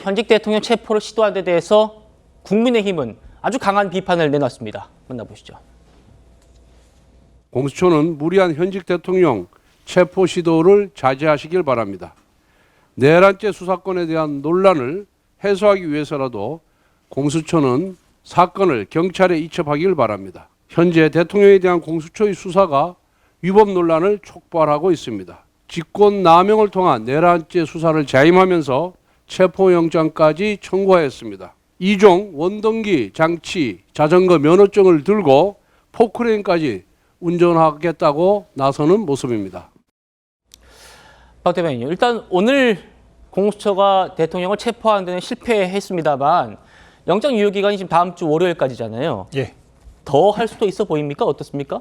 현직 대통령 체포를 시도한 데 대해서 국민의힘은 아주 강한 비판을 내놨습니다. 만나보시죠. 공수처는 무리한 현직 대통령 체포 시도를 자제하시길 바랍니다. 내란죄 수사권에 대한 논란을 해소하기 위해서라도 공수처는 사건을 경찰에 이첩하길 바랍니다. 현재 대통령에 대한 공수처의 수사가 위법 논란을 촉발하고 있습니다. 직권남용을 통한 내란죄 수사를 재임하면서 체포영장까지 청구하였습니다. 2종 원동기 장치 자전거 면허증을 들고 포크레인까지 운전하겠다고 나서는 모습입니다. 박 대변인, 일단 오늘 공수처가 대통령을 체포하는 데는 실패했습니다만 영장 유효 기간이 지금 다음 주 월요일까지잖아요. 예. 더 할 수도 있어 보입니까? 어떻습니까?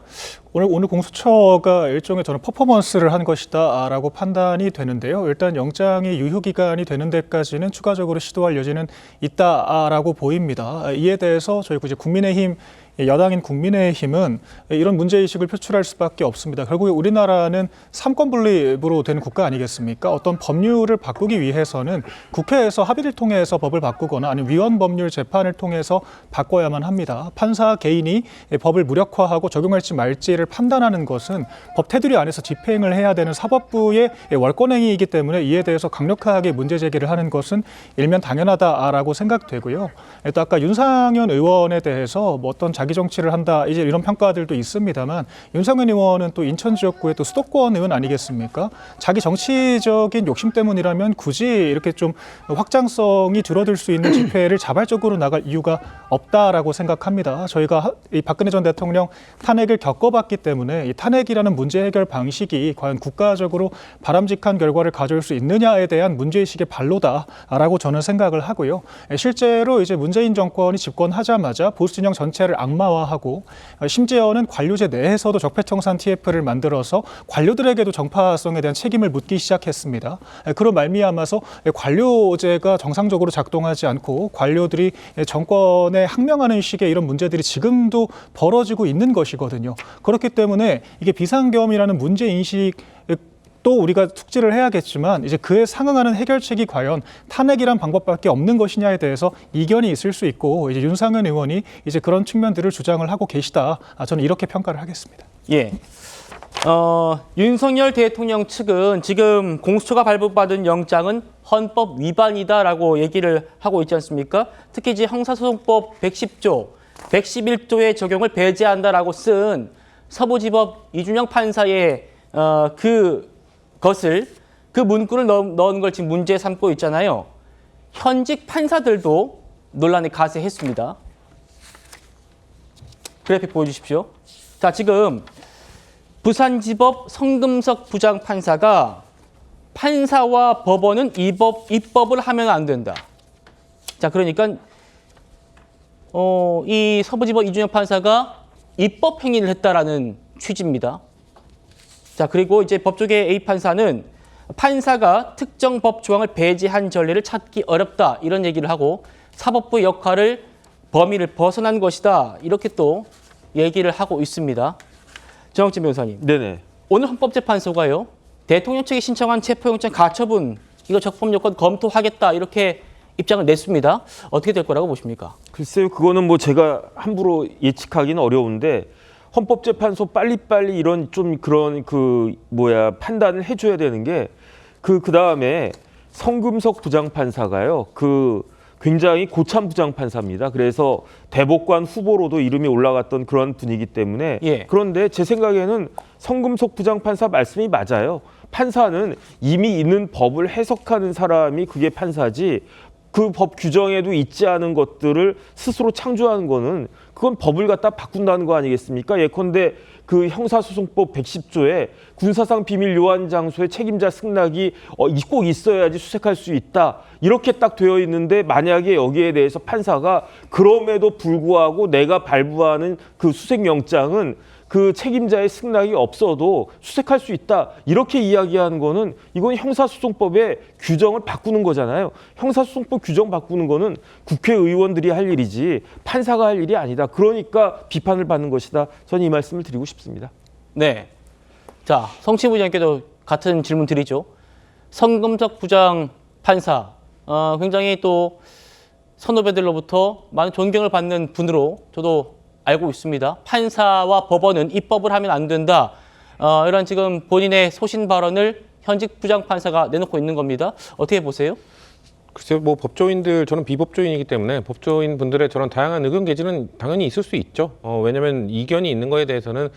오늘 공수처가 일종의 저는 퍼포먼스를 한 것이다라고 판단이 되는데요. 일단 영장이 유효 기간이 되는 데까지는 추가적으로 시도할 여지는 있다라고 보입니다. 이에 대해서 저희 국민의힘 여당인 국민의힘은 이런 문제의식을 표출할 수밖에 없습니다. 결국에 우리나라는 삼권 분립으로 된 국가 아니겠습니까? 어떤 법률을 바꾸기 위해서는 국회에서 합의를 통해서 법을 바꾸거나 아니면 위헌 법률 재판을 통해서 바꿔야만 합니다. 판사 개인이 법을 무력화하고 적용할지 말지를 판단하는 것은 법 테두리 안에서 집행을 해야 되는 사법부의 월권행위이기 때문에 이에 대해서 강력하게 문제 제기를 하는 것은 일면 당연하다라고 생각되고요. 또 아까 윤상현 의원에 대해서 어떤 자기 정치를 한다 이제 이런 평가들도 있습니다만 윤상현 의원은 또 인천 지역구의 또 수도권 의원 아니겠습니까? 자기 정치적인 욕심 때문이라면 굳이 이렇게 좀 확장성이 줄어들 수 있는 집회를 자발적으로 나갈 이유가 없다라고 생각합니다. 저희가 이 박근혜 전 대통령 탄핵을 겪어봤기 때문에 이 탄핵이라는 문제 해결 방식이 과연 국가적으로 바람직한 결과를 가져올 수 있느냐에 대한 문제의식의 발로다라고 저는 생각을 하고요. 실제로 이제 문재인 정권이 집권하자마자 보수 진영 전체를 악마화하고 심지어는 관료제 내에서도 적폐청산 TF를 만들어서 관료들에게도 정파성에 대한 책임을 묻기 시작했습니다. 그로 말미암아서 관료제가 정상적으로 작동하지 않고 관료들이 정권에 항명하는 식의 이런 문제들이 지금도 벌어지고 있는 것이거든요. 그렇기 때문에 이게 비상계엄이라는 문제인식 또 우리가 숙지를 해야겠지만 이제 그에 상응하는 해결책이 과연 탄핵이란 방법밖에 없는 것이냐에 대해서 이견이 있을 수 있고 이제 윤상현 의원이 이제 그런 측면들을 주장을 하고 계시다. 저는 이렇게 평가를 하겠습니다. 예. 윤석열 대통령 측은 지금 공수처가 발부받은 영장은 헌법 위반이다라고 얘기를 하고 있지 않습니까? 특히 이제 형사소송법 110조, 111조의 적용을 배제한다라고 쓴 서부지법 이준영 판사의 그 문구를 넣은 걸 지금 문제 삼고 있잖아요. 현직 판사들도 논란에 가세했습니다. 그래픽 보여주십시오. 자, 지금 부산지법 성금석 부장판사가 판사와 법원은 입법을 하면 안 된다. 자, 그러니까 이 서부지법 이준영 판사가 입법 행위를 했다라는 취지입니다. 자, 그리고 이제 법조계 A 판사는 판사가 특정 법 조항을 배제한 전례를 찾기 어렵다 이런 얘기를 하고 사법부의 역할을 범위를 벗어난 것이다 이렇게 또 얘기를 하고 있습니다. 정학진 변호사님. 네네. 오늘 헌법재판소가요 대통령 측이 신청한 체포영장 가처분 이거 적법 요건 검토하겠다 이렇게 입장을 냈습니다. 어떻게 될 거라고 보십니까? 글쎄요, 그거는 뭐 제가 함부로 예측하기는 어려운데 헌법재판소 빨리빨리 이런 좀 그런 판단을 해줘야 되는 게 그 다음에 성금석 부장판사가요 굉장히 고참 부장판사입니다. 그래서 대법관 후보로도 이름이 올라갔던 그런 분이기 때문에 예. 그런데 제 생각에는 성금석 부장판사 말씀이 맞아요. 판사는 이미 있는 법을 해석하는 사람이 그게 판사지 그 법 규정에도 있지 않은 것들을 스스로 창조하는 거는 그건 법을 갖다 바꾼다는 거 아니겠습니까? 예컨대 그 형사소송법 110조에 군사상 비밀 요한 장소의 책임자 승낙이 꼭 있어야지 수색할 수 있다. 이렇게 딱 되어 있는데 만약에 여기에 대해서 판사가 그럼에도 불구하고 내가 발부하는 그 수색영장은 그 책임자의 승낙이 없어도 수색할 수 있다. 이렇게 이야기하는 거는 이건 형사소송법의 규정을 바꾸는 거잖아요. 형사소송법 규정 바꾸는 거는 국회의원들이 할 일이지 판사가 할 일이 아니다. 그러니까 비판을 받는 것이다. 저는 이 말씀을 드리고 싶습니다. 네. 자, 성치 부장님께도 같은 질문 드리죠. 성금석 부장 판사 굉장히 또 선후배들로부터 많은 존경을 받는 분으로 저도 알고 있습니다. 판사와 법원은 입법을 하면 안 된다. 이런 지금 본인의 소신 발언을 현직 부장판사가 내놓고 있는 겁니다. 어떻게 보세요? 글쎄요, 뭐 법조인들, 저는 비법조인이기 때문에 법조인 분들의 저런 다양한 의견 개진은 당연히 있을 수 있죠. 왜냐하면 이견이 있는 거에 대해서는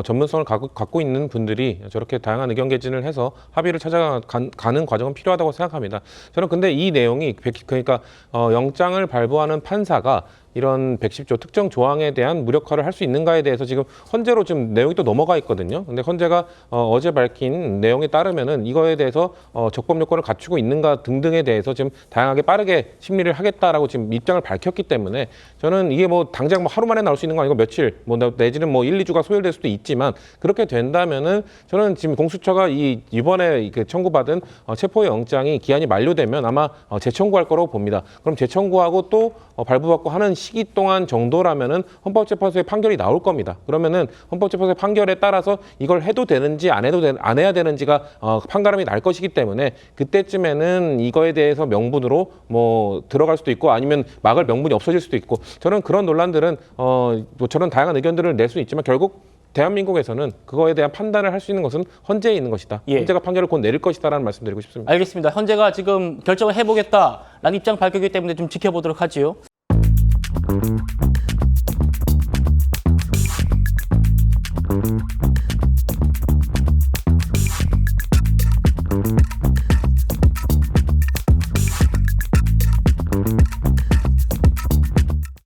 전문성을 갖고 있는 분들이 저렇게 다양한 의견 개진을 해서 합의를 찾아가는 과정은 필요하다고 생각합니다. 저는 근데 이 내용이 그러니까 영장을 발부하는 판사가 이런 110조 특정 조항에 대한 무력화를 할 수 있는가에 대해서 지금 헌재로 지금 내용이 또 넘어가 있거든요. 근데 헌재가 어제 밝힌 내용에 따르면은 이거에 대해서 적법 요건을 갖추고 있는가 등등에 대해서 지금 다양하게 빠르게 심리를 하겠다라고 지금 입장을 밝혔기 때문에 저는 이게 뭐 당장 뭐 하루 만에 나올 수 있는 거 아니고 며칠 뭐 내지는 뭐 1, 2주가 소요될 수도 있지만 그렇게 된다면은 저는 지금 공수처가 이번에 그 청구받은 체포의 영장이 기한이 만료되면 아마 재청구할 거라고 봅니다. 그럼 재청구하고 또 발부받고 하는 시기 동안 정도라면은 헌법재판소의 판결이 나올 겁니다. 그러면은 헌법재판소의 판결에 따라서 이걸 해도 되는지 안 해야 되는지가 판가름이 날 것이기 때문에 그때쯤에는 이거에 대해서 명분으로 뭐 들어갈 수도 있고 아니면 막을 명분이 없어질 수도 있고 저는 그런 논란들은 뭐 저런 다양한 의견들을 낼 수는 있지만 결국 대한민국에서는 그거에 대한 판단을 할 수 있는 것은 헌재에 있는 것이다. 예. 헌재가 판결을 곧 내릴 것이다라는 말씀드리고 싶습니다. 알겠습니다. 현재가 지금 결정을 해보겠다라는 입장 밝혔기 때문에 좀 지켜보도록 하지요.